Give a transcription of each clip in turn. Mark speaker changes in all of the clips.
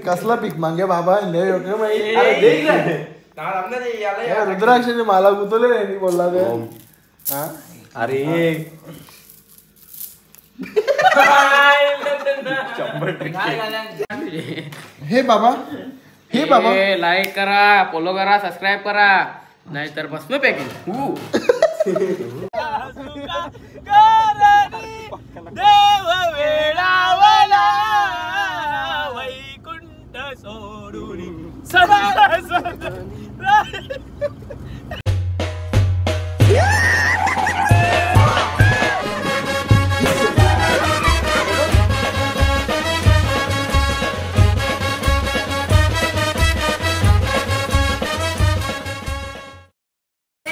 Speaker 1: कसला पीक मागे बाबा रुद्राक्षाने मला गुतवले नाही बोलला ते.
Speaker 2: अरे
Speaker 1: हे बाबा हे बाबा
Speaker 3: लाईक करा, फॉलो करा, सबस्क्राईब करा, नाहीतर भस्म पॅकिंग.
Speaker 2: देव वेळावला वैकुंठ सोडून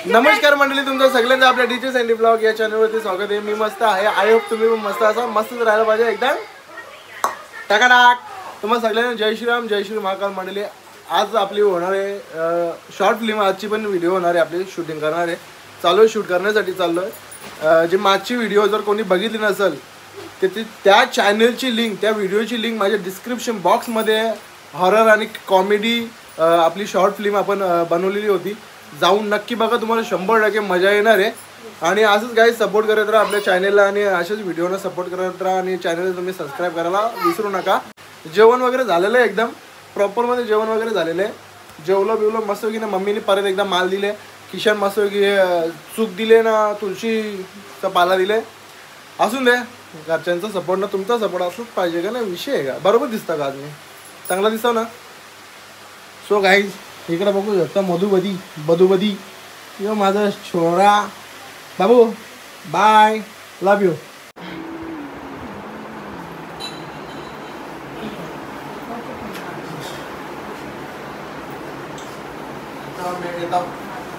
Speaker 1: नमस्कार मंडळी, तुमचं सगळ्यांचं आपल्या डीजे सँडी ब्लॉग या चॅनलवरती स्वागत आहे. मी मस्त आहे. आय होप तुम्ही पण मस्त असा, मस्तच राहायला पाहिजे एकदम टाकाटाक. तुम्हाला सगळ्यांना जय श्रीराम, जय श्री महाकाल. मंडळी आज आपली होणार आहे शॉर्ट फिल्म. आजची पण व्हिडिओ होणार आहे, आपली शूटिंग करणार आहे. चालू आहे, शूट करण्यासाठी चाललो आहे. जी मागची व्हिडिओ जर कोणी बघितली नसेल तर त्या चॅनलची लिंक, त्या व्हिडिओची लिंक माझ्या डिस्क्रिप्शन बॉक्समध्ये हॉरर आणि कॉमेडी आपली शॉर्ट फिल्म आपण बनवलेली होती. जाऊन नक्की बघा, तुम्हाला 100% मजा येणार आहे. आणि असंच काही सपोर्ट करत राहा आपल्या चॅनलला आणि अशाच व्हिडिओला सपोर्ट करत राहा. आणि चॅनलला तुम्ही सबस्क्राईब करायला विसरू नका. जेवण वगैरे झालेलं आहे, एकदम प्रॉपरमध्ये जेवण वगैरे झालेलं आहे. जेवलं बिवलं मस्तपैकी ना. मम्मीने परत एकदा माल दिले. किशन मस्तपैकी चूक दिले ना, तुळशीचा पाला दिले. असून दे, घरच्यांचा सपोर्ट ना तुमचा सपोर्ट असंच पाहिजे का ना. विषय आहे का? बरोबर दिसतं का आज मी? चांगला दिसतो ना. सो गाईज इकडे बघू शकता मधुबधी यो माझा छोरा बाबू. Bye, love you.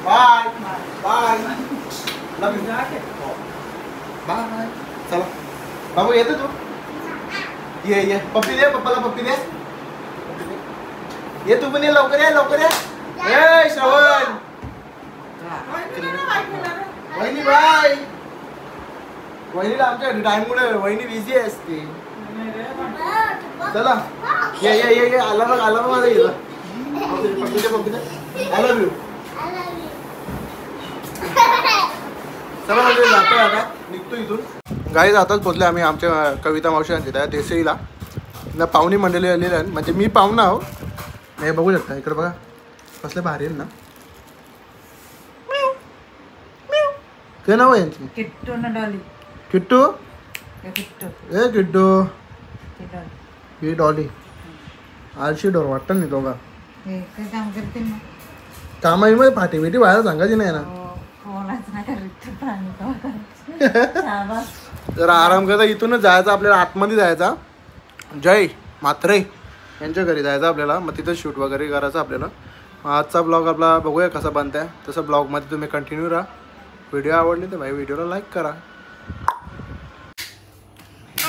Speaker 1: Bye bye, love you. Bye. चला बाबू, येतो तू? ये पप्पी दे पप्पाला, पप्पी दे. ये तू पण ये, लवकर ये, लवकर ये. ए श्रवण, वहिनी बाय. वहिनीला आमच्या टाइममुळे वहिनी बिझी असते. चला ये ये ये ये. आला बघ, आला बघ माझा इथं. पप्पी दे, पप्पी दे. I love you. चला म्हणजे जातोय आता, निघतो इथून. गाईज आताच पोचले आम्ही आमच्या कविता मावशी त्या देसाईला. पाहुणी मंडळी आलेली आहे, म्हणजे मी पाहुणा आहो. हे बघू शकता, इकडे बघा कसले भारी आहे ना. काय नाव आहे यांची?
Speaker 4: किट्टू ना डॉली.
Speaker 1: किट्टू.
Speaker 4: किट्टू
Speaker 1: ए किट्टू. ही डॉली आळशी डोर वाटतं नाही दोघा.
Speaker 4: हे काय काम करते ना.
Speaker 1: कामाईमध्ये फाटी बिटी बाहेर सांगायची नाही ना. जरा आराम करता. इथूनच जायचं आपल्याला, आतमध्ये जायचा. जय म्हात्रे यांच्या घरी जायचं आपल्याला. मग तिथं शूट वगैरे करायचं आपल्याला. आजचा ब्लॉग आपला बघूया कसा बनताय. तसं ब्लॉगमध्ये तुम्ही कंटिन्यू राहा. व्हिडिओ आवडली तर भाई व्हिडिओला लाईक करा.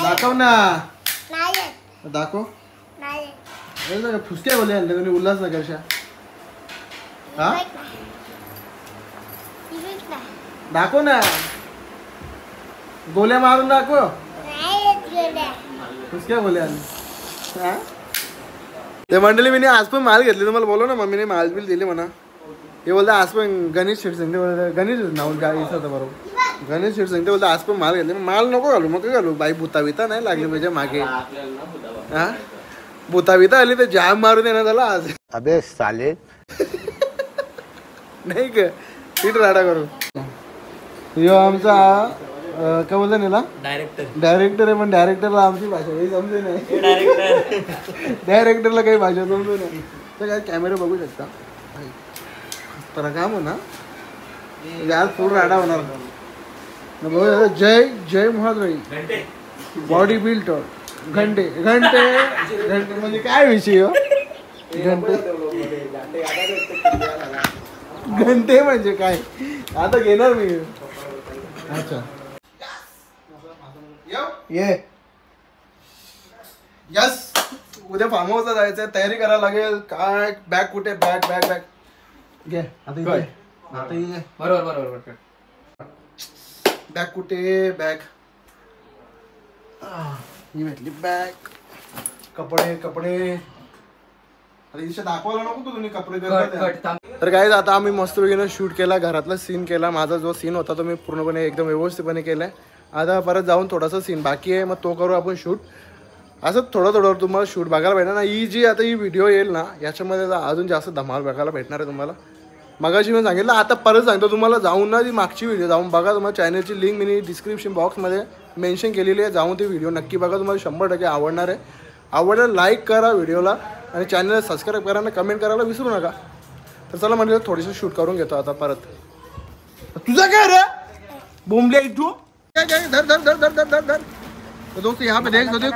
Speaker 1: दाखव ना. दाखव. फुसक्या बोले आणले तुम्ही उल्हासनगरच्या. हा दाखव ना. गोल्या मारून दाखव. फुसक्या बोले आणले. हा ते मंडळी मी आज पण माल घेतली. तुम्हाला बोलो ना, मम्मीने माल बिल दिले म्हणा. हे बोलता आज पण गणेश शेठ सांगते, गणेश नाव गाडीचं होतं बरोबर. गणेश शेठ सांगते बोलता आज पण माल घेतले. माल नको घालू, मग काय घालू बाई. भूताविता नाही लागली पाहिजे मागे. हा भूताविता आली तर जाम मारून येणार झाला आज.
Speaker 5: अबे साले
Speaker 1: नाही का सीट राडा करू. यो आमचा काय बोलता नेला डायरेक्टर आहे. पण डायरेक्टरला आमची भाषा काही समजे नाही. डायरेक्टरला काही भाषा समजू नाही. तर काय कॅमेरा बघू शकता. तर काम हो ना, आज फुल राडा होणार. बघू जय जय महाराज बॉडी बिल्डर घंटे घंटे घंटे म्हणजे काय विषय हो. घंटे घंटे म्हणजे काय आता घेणार मी. अच्छा ये यस. उद्या फार्म हाऊसला जायचं, तयारी करायला लागेल. काय बॅग कुठे? बॅग बॅग बॅग घे आता इथे आता इथे
Speaker 3: बरोबर
Speaker 1: बॅग कुठे बॅग ही भेटली बॅग कपडे आता इथे दाखवायला नको तू तुम्ही कपडे तर काय आता आम्ही मस्त वगैरे शूट केला घरातला सीन केला माझा जो सीन होता तो मी पूर्णपणे एकदम व्यवस्थितपणे केलाय आता परत जाऊन थोडासा सीन बाकी आहे मग तो करू आपण शूट असं थोडं तुम्हाला शूट बघायला भेटणार ना ही जी आता ही व्हिडिओ येईल ना याच्यामध्ये अजून जास्त धमाल बघायला भेटणार आहे तुम्हाला मगाशी मी सांगितलं आता परत सांगतो तुम्हाला जाऊन ना ती मागची व्हिडिओ जाऊन बघा तुम्हाला चॅनलची लिंक मी डिस्क्रिप्शन बॉक्समध्ये मेन्शन केलेली आहे जाऊन ती व्हिडिओ नक्की बघा तुम्हाला 100% आवडणार आहे आवडलं लाईक करा व्हिडिओला आणि चॅनलला सबस्क्राईब करा आणि कमेंट करायला विसरू नका तर चला म्हणजे थोडीशी शूट करून घेतो आता परत तुझा काय रे बोंबले इथू धर तो दोस्तों यहाँ पे देख सकते हो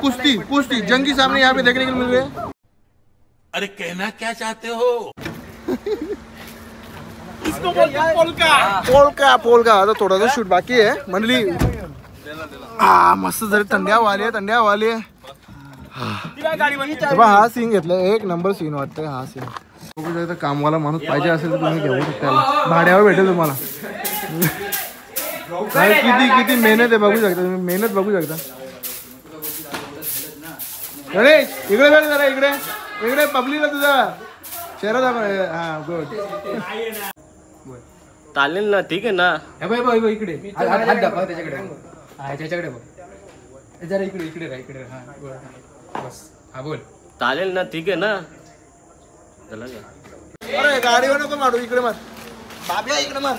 Speaker 1: कुश्ती जंगी सामने यहाँ पे देखने को मिल रहे हैं
Speaker 2: अरे कहना क्या चाहते हो
Speaker 1: पोलका आता थोडासा शूट बाकी आहे मंडळी मस्त जरी थंड्या वाली आहे हा सीन घेतला एक नंबर सीन वाटतंय हा सीन कामवाला माणूस पाहिजे असेल तर तुम्ही घेऊ शकता भाड्यावर भेटेल तुम्हाला किती मेहनत आहे बघू शकता तुम्ही मेहनत बघू शकता अरे इकडे भेट जरा इकडे पब्लिकला तुझा चेहरा दाखव हा गुड
Speaker 3: चालेल ना ठीक आहे ना
Speaker 5: इकडे हात दाखवा त्याच्याकडे बघ जरा इकडे राहा बस हा बोल
Speaker 3: चालेल ना ठीक आहे ना चला
Speaker 1: अरे गाडीवर नको मारू इकडे मार बाब्या इकडे मार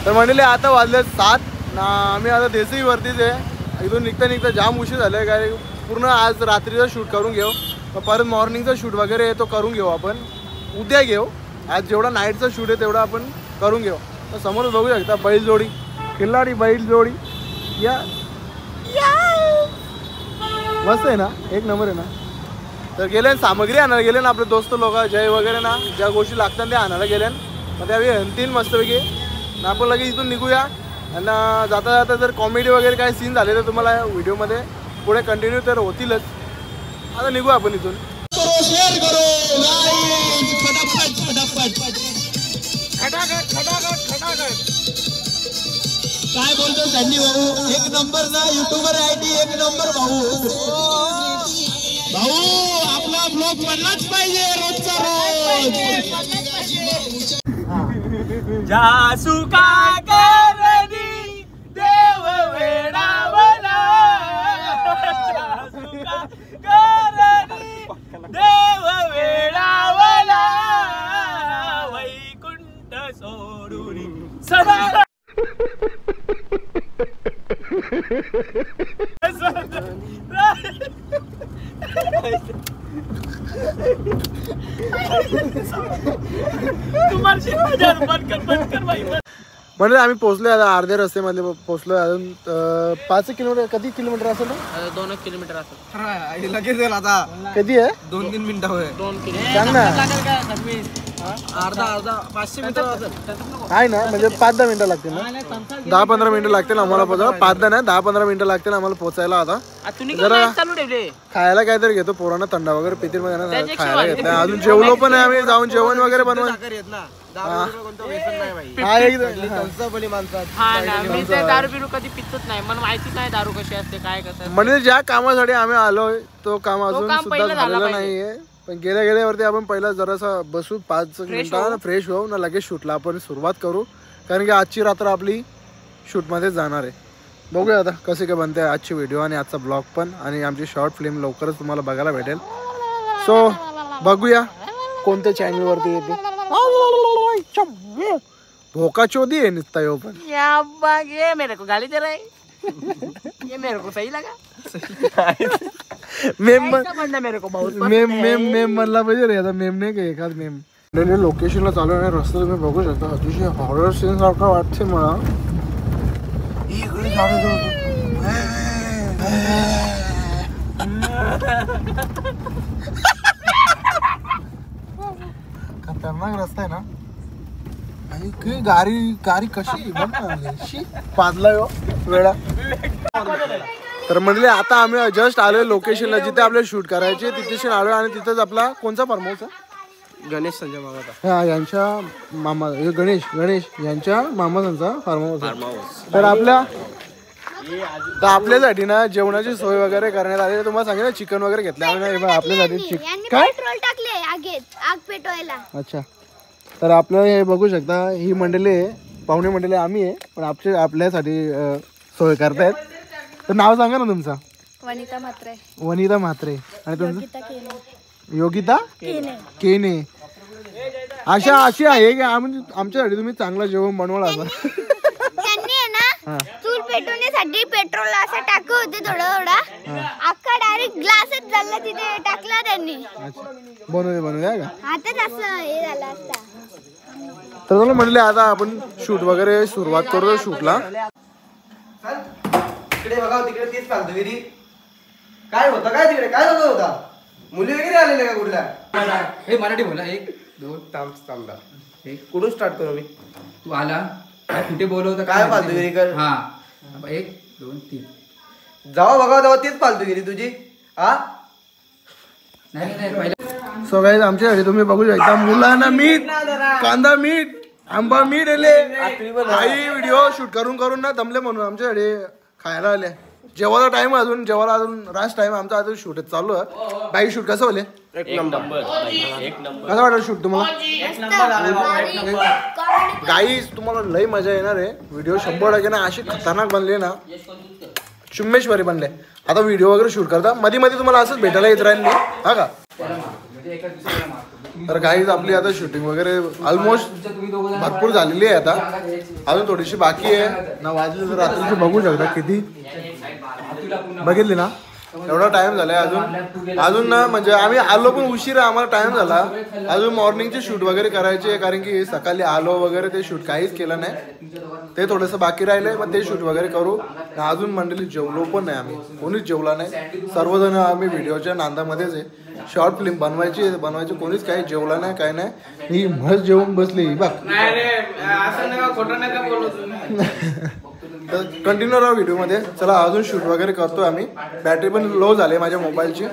Speaker 1: तर म्हणले आता वाजले 7 ना आम्ही आता देसाई वरतीच आहे इथून निघता जाम उशीर झालाय काय पूर्ण आज रात्रीचा शूट करून घेऊ परत मॉर्निंगचा शूट वगैरे आहे तो करून घेऊ आपण उद्या घेऊ आज जेवढा नाईटचा शूट आहे तेवढा आपण करून घेऊ तर समोर बघू शकता बैलजोडी खिल्लाडी बैलजोडी या मस्त आहे ना एक नंबर आहे ना तर गेले सामग्री आणायला गेले ना आपले दोस्त लोक जय वगैरे ना ज्या गोष्टी लागतात त्या आणायला गेल्या मग त्यावेळी आणतील मस्तपैकी आपण लगेच इथून निघूया आणि जाता जर कॉमेडी वगैरे काही सीन झाले तर तुम्हाला व्हिडिओमध्ये पुढे कंटिन्यू तर होतीलच आता निघू आपण इथून
Speaker 6: काय बोलतो सॅन्डी भाऊ एक नंबर ना युट्यूबर आयडी एक नंबर भाऊ आपला ब्लॉग बनलाच पाहिजे रोजचा रोज
Speaker 2: जासू का करणी देव वेडावला जासू का करणी देव वेडावला वैकुंठ सोडून सदा
Speaker 1: म्हणजे आम्ही पोहोचलोय आता अर्ध्या रस्त्यामध्ये पोहोचलोय अजून 5 किलोमीटर कधी किलोमीटर असेल
Speaker 3: 2 किलोमीटर असेल
Speaker 5: लगेच आता
Speaker 1: कधी आहे
Speaker 5: 2-3 मिनिटं होय
Speaker 3: 2
Speaker 1: सांग ना
Speaker 5: अर्धा 500 मीटर
Speaker 1: आहे ना म्हणजे 5-10 मिनिटं लागतील ना 10-15 मिनिटं लागतील आम्हाला पोहोचायला 5-10 नाही 10-15 मिनिटं लागतील आम्हाला पोहोचायला आता जरा
Speaker 3: चालू ठेवले
Speaker 1: खायला काहीतरी घेतो पोरांना थंडा वगैरे पितील मध्ये खायला घेतलं अजून जेवलो पण आहे आम्ही जाऊन जेवण वगैरे बनवून
Speaker 3: दारू बिरू कधी पितच नाही मला माहितीच नाही दारू कशी असते काय कसं
Speaker 1: म्हणजे ज्या कामासाठी आम्ही आलोय तो काम अजून सुद्धा झालेला नाहीये पण गेल्यावरती आपण पहिला जरासा बसू 5 मिनिटं फ्रेश होऊ ना लगेच शूटला आपण सुरुवात करू कारण की आजची रात्र आपली शूटमध्ये जाणार आहे बघूया आता कसे काय बनते आजची व्हिडिओ आणि आजचा ब्लॉग पण आणि आमची शॉर्ट फिल्म लवकरच तुम्हाला बघायला भेटेल सो बघूया कोणत्या चॅनलवरती येते भोका चोदी आहे निघता येऊ पण
Speaker 3: ये मेरे को गाली दे रहा है ये मेरे को सही लगा
Speaker 1: मेम
Speaker 3: मेरे को बहुत
Speaker 1: मेम म्हणला पाहिजे रे आता मेम नाही का एखाद मेम लोकेशनला चालू आहे रस्ता तुम्ही बघू शकता अतिशय हॉरर सीन सारखा वाटते मला खतरनाक रस्ता आहे ना गाडी कशी पादला वेळा तर म्हणले आता आम्ही जस्ट आलोय लोकेशनला जिथे आपल्याला शूट करायचे तिथे आलोय आणि तिथेच आपला कोणचा फार्म हाऊस आहे
Speaker 5: गणेश संजय मामा
Speaker 1: हा यांच्या मामा गणेश यांच्या मामाचा फार्म हाऊस तर आपल्यासाठी ना जेवणाची सोय वगैरे करण्यात आली तुम्हाला सांगितलं चिकन वगैरे घेतलं आम्ही आपल्यासाठी चिकन काय
Speaker 7: पेट्रोल टाकले आग पेटवायला.
Speaker 1: अच्छा तर आपलं हे बघू शकता ही मंडळी आहे पाहुणे मंडळी आम्ही आहे पण आपल्यासाठी सोय करतायत. तर नाव सांगा ना तुमचं.
Speaker 7: वनिता म्हात्रे.
Speaker 1: वनिता म्हात्रे आणि तुमचं योगिता केने. अशी आहे की आमच्यासाठी तुम्ही चांगलं जेवण बनवलं असं.
Speaker 7: त्यांनी आहे ना चूल पेटवण्यासाठी पेट्रोल असं टाकलं होते थोडा अख्खा डायरेक्ट ग्लासच झाला तिथे टाकला त्यांनी.
Speaker 1: बनवले का
Speaker 7: आताच असं हे झालं असता.
Speaker 1: तर तुला म्हणले आता आपण शूट वगैरे सुरुवात करतो शूटला.
Speaker 5: तिकडे बघा तिकडे तेच फालतू गिरी काय होतं काय तिकडे काय होत होता मुली वगैरे आलेले का कुठल्या. हे मराठी बोला 1 2 थांबा कुठून स्टार्ट करू मी. तू आला काय कुठे बोलवतं काय फालतूगिरी कर. हा 1 2 3 जावा बघा जावा तेच फालतूगिरी तुझी. हा नाही
Speaker 1: सो गाईज आमच्यासाठी तुम्ही बघू शकता मुलांना मीठ कांदा मीठ आंबा मीठ आले काही व्हिडिओ शूट करून ना दमले म्हणून आमच्याकडे खायला आले. जेवायला टाइम अजून रास्ट टाइम आमचा अजून शूट चालू आहे. बाई शूट कसं होले
Speaker 2: एक नंबर
Speaker 1: कसं वाटलं शूट तुम्हाला. गाईज तुम्हाला लई मजा येणार आहे. व्हिडिओ 100% ना अशी खतरनाक बनले ना चुम्मेश्वरी बनले. आता व्हिडिओ वगैरे शूट करता मध्ये तुम्हाला असंच भेटायला येत राहील नाही हा का. तर गाईज आपली आता शूटिंग वगैरे ऑलमोस्ट भरपूर झालेली आहे. आता अजून थोडीशी बाकी आहे ना वाजले तर रात्रीची बघू शकता किती बघितली ना एवढा टाइम झालाय अजून ना म्हणजे आम्ही आलो पण उशिरा आम्हाला टाइम झाला. अजून मॉर्निंगचे शूट वगैरे करायचे कारण की सकाळी आलो वगैरे ते शूट काहीच केलं नाही. ते थोडंसं बाकी राहिलंय मग ते शूट वगैरे करू. अजून मंडळी जेवलो पण नाही आम्ही कोणीच जेवला नाही. सर्वजण आम्ही व्हिडिओच्या नांदामध्येच आहे. शॉर्ट फिल्म बनवायची कोणीच काही जेवला नाही काय नाही. ही म्हस जेवून बसली बघ. तर कंटिन्यू राहा व्हिडिओ मध्ये. चला अजून शूट वगैरे करतो आम्ही. बॅटरी पण लो झाली माझ्या मोबाईलची.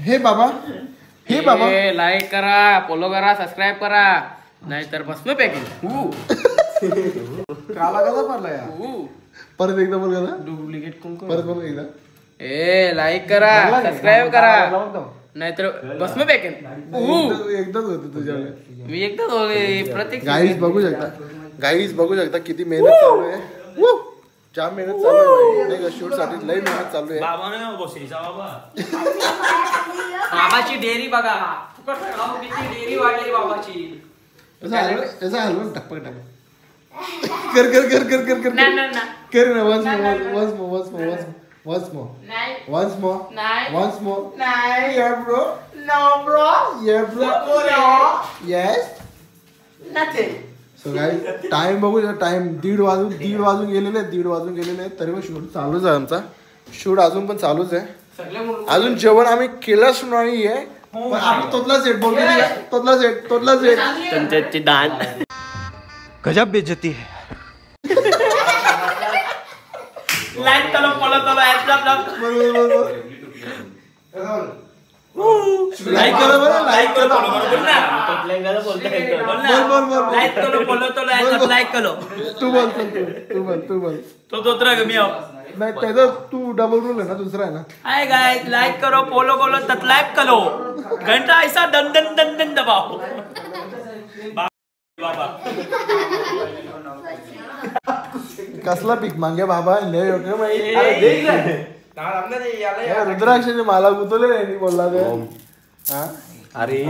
Speaker 1: हे बाबा
Speaker 3: लाईक करा फॉलो करा सबस्क्राईब करा नाहीतर बस न पॅकिंग.
Speaker 1: काला कसा पडला यार. परत एकदा बोल का
Speaker 3: डुप्लिकेट
Speaker 1: परत बोल एकदा.
Speaker 3: लाईक करा सबस्क्राईब करा नाहीतर बस न पॅकिंग.
Speaker 1: एकदाच होतं तुझ्याकडे
Speaker 3: मी एकदाच होते प्रत्येक.
Speaker 1: गाईज बघू शकता किती मेहनत चालू आहे. जाम मेहनत चालू आहे शूट साठी लई मेहनत चालू आहे.
Speaker 3: बाबाची डेअरी बघा किती डेअरी वाढली बाबाची.
Speaker 1: ऐसा हलवा टपक टपक कर कर कर कर कर कर कर ना once more yeah bro no bro yeah bro yes nothing. So guys time बघू टाइम 1:30 वाजून गेलेले तरी पण शूट चालूच आहे. आमचा शूट अजून पण चालूच आहे. अजून जेवण आम्ही केलंच नाही आहे. तोतला सेट
Speaker 5: गजब बेइज्जती है.
Speaker 2: लाईक करो फॉलो करो लाईक करो
Speaker 1: तू बोल
Speaker 2: तो दूसरा मी
Speaker 1: नाही त्याचा तू डबल रूल आहे ना दुसरा आहे ना.
Speaker 2: हाय गाइस लाइक करो फॉलो करो सब्सक्राइब करो घंटा ऐसा दन दन दन दन दबाओ. बाबा
Speaker 1: कसला पीक मागे बाबा रुद्राक्षाने मला गुतवले नाही बोलला ते.
Speaker 5: अरे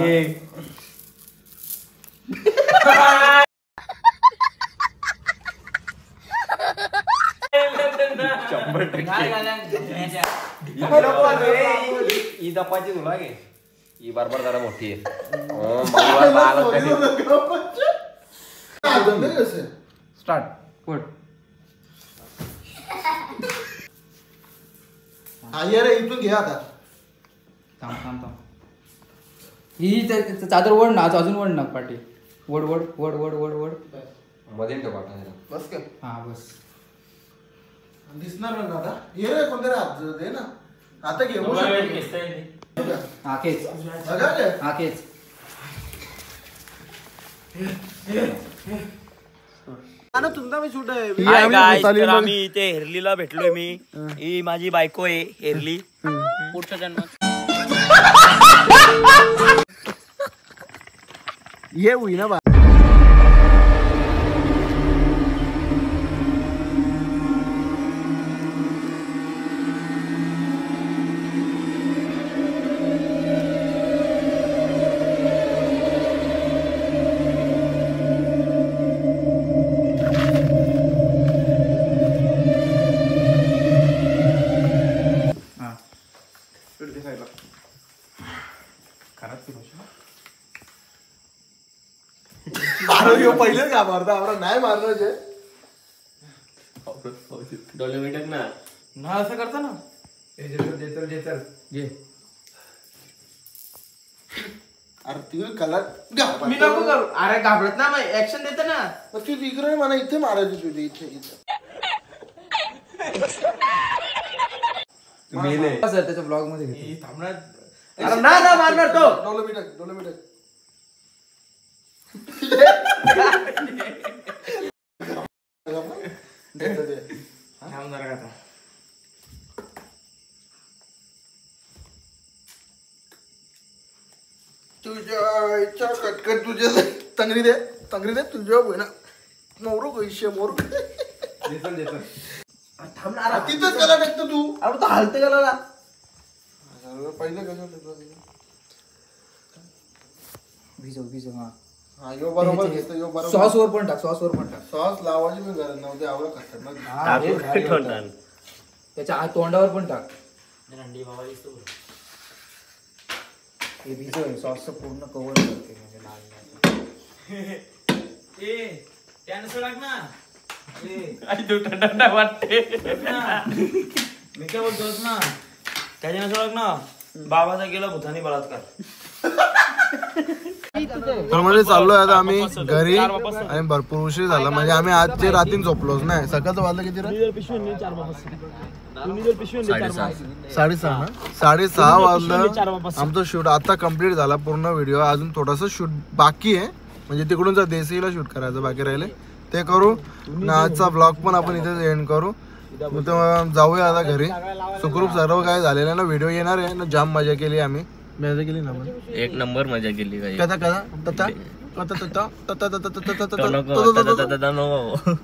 Speaker 5: ही दपाची तुला घे ही बरोबर जरा मोठी आहे. स्टार्ट पुढ
Speaker 1: रे इथून घे आता.
Speaker 5: थांब ही चादर वड ना अजून वड ना पाठी वड वड वड वड वड वड
Speaker 8: मध्ये टाकायला
Speaker 1: बस काय
Speaker 5: हा बस
Speaker 1: दिसणार ना दादा ये रे कोणतरी हात दे ना आता घेऊ
Speaker 5: आकेच
Speaker 1: बघा काय
Speaker 5: आकेच
Speaker 1: तुमचा मी शूट आहे
Speaker 2: हाय गाईस, तर आम्ही इथे हेरलीला भेटलोय मी. ही माझी बायको आहे हेरली. पुढचा जन्म
Speaker 1: ये हुई ना पहिले का मारता आपण नाही मारणार जे
Speaker 2: डोले मिटक ना
Speaker 5: ना असं करता ना घे
Speaker 1: अरे तू कलर
Speaker 5: मी नको करू अरे घाबरत ना मग ऍक्शन देते ना
Speaker 1: तू इकडे मला इथे मारायची तुझी इथे इथे
Speaker 5: सर त्याच्या ब्लॉग मध्ये घेतो
Speaker 1: थांबणार
Speaker 5: अरे ना ना मारणार तो
Speaker 1: डोले मिटक तुझ्या कटकट तुझ्या तंगरी दे तुझ्या बहिणा मोरू कैसे मोरू तिथंच कला टाकतो तू
Speaker 5: अरे तो हालते गेला ना
Speaker 1: पहिले कसं
Speaker 5: भिजव
Speaker 1: हा यो बरोबर घेतो यो बरोबर
Speaker 5: सॉस वर पण टाक
Speaker 1: सॉस लावायची पण गरज नव्हती आवडं खतरनाक
Speaker 5: त्याच्या तोंडावर पण टाक हे भिजव सॉस पूर्ण कव्हर करते म्हणजे लाल
Speaker 2: वाटते मी काय बोलतोस ना त्याच्या नसलं ना बाबाचा गेला भूतानी बलात्कार.
Speaker 1: तर म्हणजे चाललोय आता आम्ही घरी आणि भरपूर उशीर झाला म्हणजे आम्ही आजचे रात्री झोपलोच नाही सकाळचं वाजलं किती रे 6:30 ना 6:30 वाजलं आमचं शूट आता कम्प्लीट झाला पूर्ण व्हिडिओ अजून थोडस शूट बाकी आहे म्हणजे तिकडून जर देसीला शूट करायचं बाकी राहिले ते करू आजचा ब्लॉग पण आपण इथे एंड करू जाऊया आता घरी सुखरूप सर्व काय झालेलं ना व्हिडिओ येणार आहे ना जाम मजा केली आम्ही मजा केली ना
Speaker 2: एक नंबर मजा केली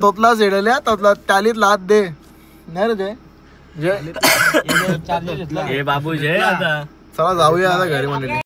Speaker 1: तोतला सेडल्या तोतला त्यालीत लात दे नाही रे ते
Speaker 2: हे बाबू जय आता
Speaker 1: चला जाऊया आता घरी म्हणजे